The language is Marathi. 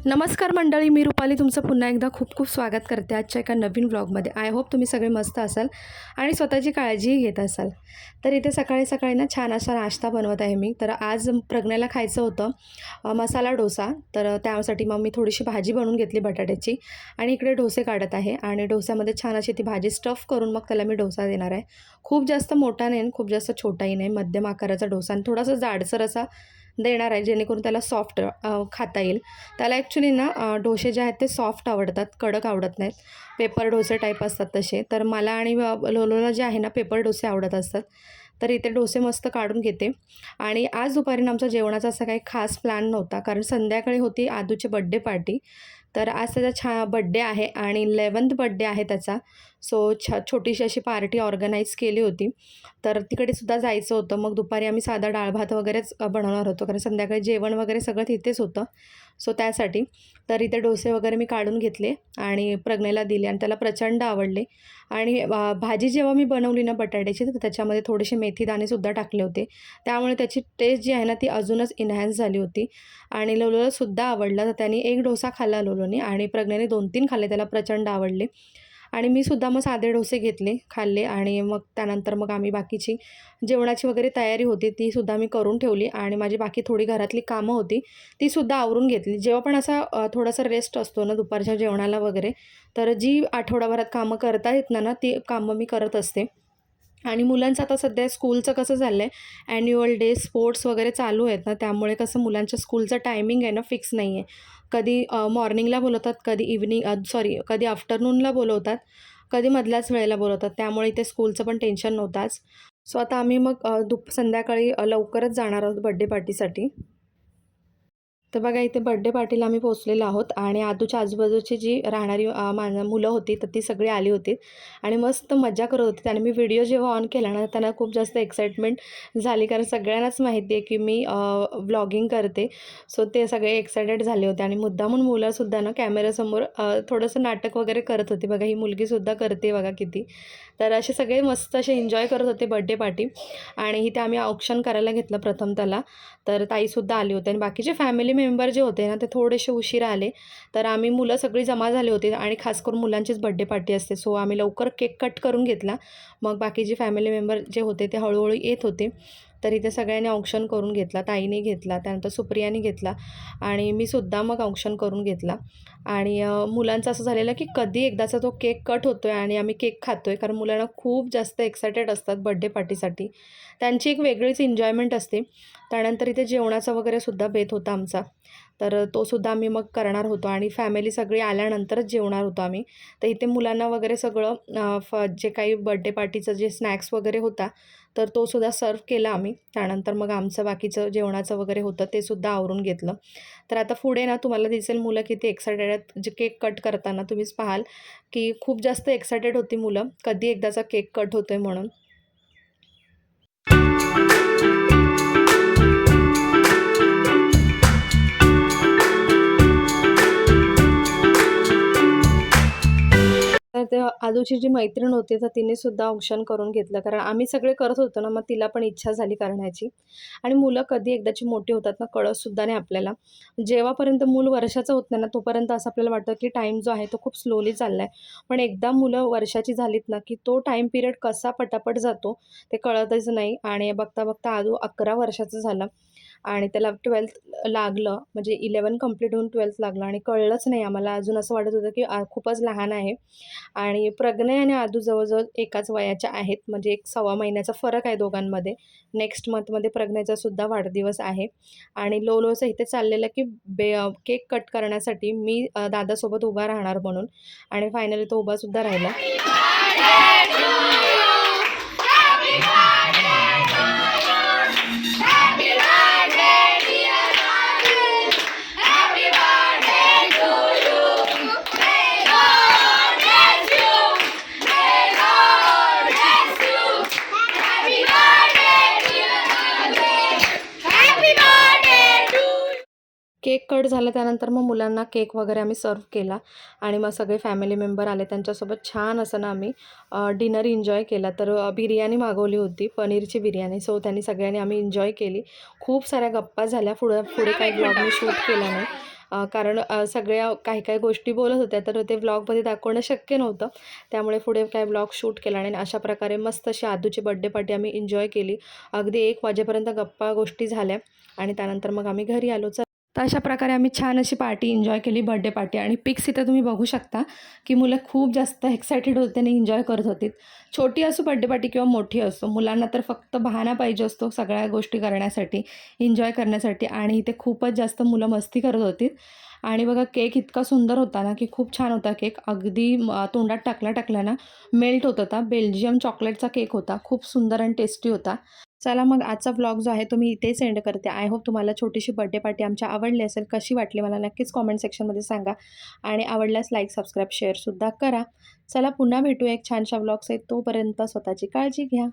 नमस्कार मंडळी, मी रुपाली तुमचं पुन्हा एकदा खूप खूप स्वागत करते आजच्या एका नवीन व्लॉगमध्ये. आय होप तुम्ही सगळे मस्त असाल आणि स्वतःची काळजीही घेत असाल. तर इथे सकाळी सकाळी ना छान असा नाश्ता बनवत आहे मी. तर आज प्रज्ञाला खायचं होतं मसाला डोसा. तर त्यासाठी मग मी थोडीशी भाजी बनवून घेतली बटाट्याची आणि इकडे डोसे काढत आहे. आणि डोस्यामध्ये छान अशी ती भाजी स्टफ करून मग त्याला मी डोसा देणार आहे. खूप जास्त मोठा नाही, खूप जास्त छोटाही नाही, मध्यम आकाराचा डोसा आणि थोडासा जाडसर असा देणार आहे, जेणेकरून त्याला सॉफ्ट खाता येईल. त्याला ॲक्च्युली ना डोसे जे आहेत ते सॉफ्ट आवडतात, कडक आवडत नाहीत. पेपर डोसे टाईप असतात तसे. तर मला आणि लोलोला जे आहे ना पेपर डोसे आवडत असतात. तर इथे डोसे मस्त काढून घेते. आणि आज दुपारी आमचा जेवणाचा असा काही खास प्लॅन नव्हता, कारण संध्याकाळी होती आदूची बड्डे पार्टी. तर आज त्याचा बड्डे आहे आणि 11th बड्डे आहे त्याचा. सो छोटीशी अशी पार्टी ऑर्गनाईज केली होती. तर तिकडे सुद्धा जायचं होतं. मग दुपारी आम्ही साधा डाळ भात वगैरेच बनवणार होतो, कारण संध्याकाळी जेवण वगैरे सगळं तिथेच होतं. सो त्यासाठी तर इथे डोसे वगैरे मी काढून घेतले आणि प्रज्ञेला दिले आणि त्याला प्रचंड आवडले. आणि भाजी जेव्हा मी बनवली ना बटाट्याची, तर त्याच्यामध्ये थोडेसे मेथीदाणेसुद्धा टाकले होते. त्यामुळे त्याची टेस्ट जी आहे ना ती अजूनच इन्हॅन्स झाली होती. आणि लोलोलासुद्धा आवडला. तर त्याने एक डोसा खाल्ला लोलोने आणि प्रज्ञेने 2-3 खाल्ले. त्याला प्रचंड आवडले. आणि मी सुद्धा मग साधे डोसे घेतले, खाल्ले आणि मग त्यानंतर मग आम्ही बाकीची जेवणाची वगैरे तयारी होती तीसुद्धा मी करून ठेवली आणि माझी बाकी थोडी घरातली कामं होती तीसुद्धा आवरून घेतली. जेव्हा पण असा थोडासा रेस्ट असतो ना दुपारच्या जेवणाला वगैरे, तर जी आठवडाभरात कामं करता येत ना ती कामं मी करत असते. आणि मुलांचं आता सध्या स्कूलचं कसं झालं आहे, ॲन्युअल डे, स्पोर्ट्स वगैरे चालू आहेत ना, त्यामुळे कसं मुलांच्या स्कूलचं टायमिंग आहे ना फिक्स नाही आहे. कधी मॉर्निंगला बोलवतात, कधी कधी आफ्टरनूनला बोलवतात, कधी मधल्याच वेळेला बोलवतात. त्यामुळे इथे स्कूलचं पण टेन्शन नव्हतं आज. सो आता आम्ही मग संध्याकाळी लवकरच जाणार आहोत बड्डे पार्टीसाठी. तर बघा इथे बड्डे पार्टीला आम्ही पोहोचलेलो आहोत आणि आदूच्या आजूबाजूची जी राहणारी मुलं होती तर ती सगळी आली होती आणि मस्त मजा करत होती. आणि मी व्हिडिओ जेव्हा ऑन केला ना त्यांना खूप जास्त एक्साइटमेंट झाली, कारण सगळ्यांनाच माहिती आहे की मी व्लॉगिंग करते. सो ते सगळे एक्सायटेड झाले होते आणि मुद्दामून मुलंसुद्धा ना कॅमेऱ्यासमोर थोडंसं नाटक वगैरे करत होती. बघा ही मुलगीसुद्धा करते बघा किती. तर असे सगळे मस्त असे एन्जॉय करत होते बड्डे पार्टी. आणि इथे आम्ही औक्षण करायला घेतलं प्रथम त्याला. तर ताईसुद्धा आली होती आणि बाकीचे फॅमिली मेंबर जे होते ना ते थोडेसे उशिरा आले. तर आम्ही मुलं सगळी जमा झाले होते आणि खास करून मुलांचीच बड्डे पार्टी असते. सो आम्ही लवकर केक कट करून घेतला. मग बाकीचे फॅमिली मेंबर जे होते ते हळूहळू येत होते. तर इथे सगळ्यांनी औक्षण करून घेतला. ताईने घेतला, त्यानंतर सुप्रियाने घेतला आणि मी सुद्धा मग औक्षण करून घेतला. आणि मुलांचं असं झालेलं की कधी एकदाचा तो केक कट होतो आहे आणि आम्ही केक खातो आहे, कारण मुलांना खूप जास्त एक्सायटेड असतात बड्डे पार्टीसाठी. त्यांची एक वेगळीच एन्जॉयमेंट असते. त्यानंतर इथे जेवणाचा वगैरे सुद्धा बेत होता आमचा. तर तो सुद्धा आम्ही मग करणार होतो आणि फॅमिली सगळी आल्यानंतरच जेवणार होतो आम्ही. तर इथे मुलांना वगैरे सगळं जे काही बड्डे पार्टीचं जे स्नॅक्स वगैरे होता तर तो सुद्धा सर्व केला आम्ही. त्यानंतर मग आमचं बाकीचं जेवणाचं वगैरे होतं ते सुद्धा आवरून घेतलं. तर आता पुढे ना तुम्हाला दिसेल मुलं किती एक्सायटेड आहेत. जे केक कट करताना तुम्हीच पाहाल की खूप जास्त एक्सायटेड होती मुलं, कधी एकदाचा केक कट होतोय म्हणून. तर ते आदूची जी मैत्रीण होती तर तिने सुद्धा औक्षण करून घेतलं, कारण आम्ही सगळे करत होतो ना, मग तिला पण इच्छा झाली करण्याची. आणि मुलं कधी एकदाची मोठी होतात ना कळतसुद्धा नाही आपल्याला. जेव्हापर्यंत मूल वर्षाचं होत नाही ना तोपर्यंत असं आपल्याला वाटतं की टाईम जो आहे तो खूप स्लोली चालला आहे. पण एकदा मुलं वर्षाची झालीत ना की तो टाईम पिरियड कसा पटापट जातो ते कळतच नाही. आणि बघता बघता आदू 11 वर्षाचा झाला आणि त्याला 12th लागलं, म्हणजे 11 कंप्लीट होऊन 12th लागलं आणि कळलंच नाही आम्हाला. अजून असं वाटत होतं की खूपच लहान आहे. आणि प्रज्ञा आणि आदू जवळजवळ एकाच वयाच्या आहेत, म्हणजे 1 महिन्याचा फरक आहे दोघांमध्ये. नेक्स्ट मंथमध्ये प्रज्ञाचा सुद्धा वाढदिवस आहे. आणि लोलोचं इथे चाललेलं की केक कट करण्यासाठी मी दादासोबत उभा राहणार म्हणून. आणि फायनली तो उभासुद्धा राहिला. केक कट झाला त्यानंतर मग मुलांना केक वगैरे आम्ही सर्व केला आणि मग सगळे फॅमिली मेंबर आले, त्यांच्यासोबत छान असं ना आम्ही डिनर एन्जॉय केला. तर बिर्याणी मागवली होती, पनीरची बिर्याणी. सो त्यांनी सगळ्यांनी आम्ही एन्जॉय केली. खूप साऱ्या गप्पा झाल्या. पुढे काही ब्लॉग मी शूट केला नाही. कारण सगळ्या काही काही गोष्टी बोलत होत्या, तर ते व्लॉगमध्ये दाखवणं शक्य नव्हतं. त्यामुळे पुढे काय व्लॉग शूट केला नाही आणि अशा प्रकारे मस्त अशी आदूची बड्डे पार्टी आम्ही एन्जॉय केली. अगदी 1 वाजेपर्यंत गप्पा गोष्टी झाल्या आणि त्यानंतर मग आम्ही घरी आलो. तर अशा प्रकारे आम्ही छान अशी पार्टी एन्जॉय केली, बर्थडे पार्टी. आणि पिक्स इथं तुम्ही बघू शकता, की मुलं खूप जास्त एक्सायटेड होते आणि एन्जॉय करत होती. छोटी असो बर्थडे पार्टी किंवा मोठी असो, मुलांना तर फक्त बहाणा पाहिजे असतो सगळ्या गोष्टी करण्यासाठी, एन्जॉय करण्यासाठी. आणि इथे खूपच जास्त मुलं मस्ती करत होती. आणि बघा केक इतका सुंदर होता ना, की खूप छान होता केक. अगदी तोंडात टाकल्या ना मेल्ट होत होता. बेल्जियम चॉकलेटचा केक होता. खूप सुंदर आणि टेस्टी होता. चला मग आजचा व्लॉग जो आहे तो मी इथे सेंड करते. आय होप तुम्हाला छोटीशी बर्थडे पार्टी आमच्या आवडली असेल. कशी वाटली मला नक्कीच कॉमेंट सेक्शनमध्ये सांगा आणि आवडल्यास लाईक, सबस्क्राईब, शेअरसुद्धा करा. चला पुन्हा भेटूया एक छानशा व्लॉगसहित. तोपर्यंत स्वतःची काळजी घ्या.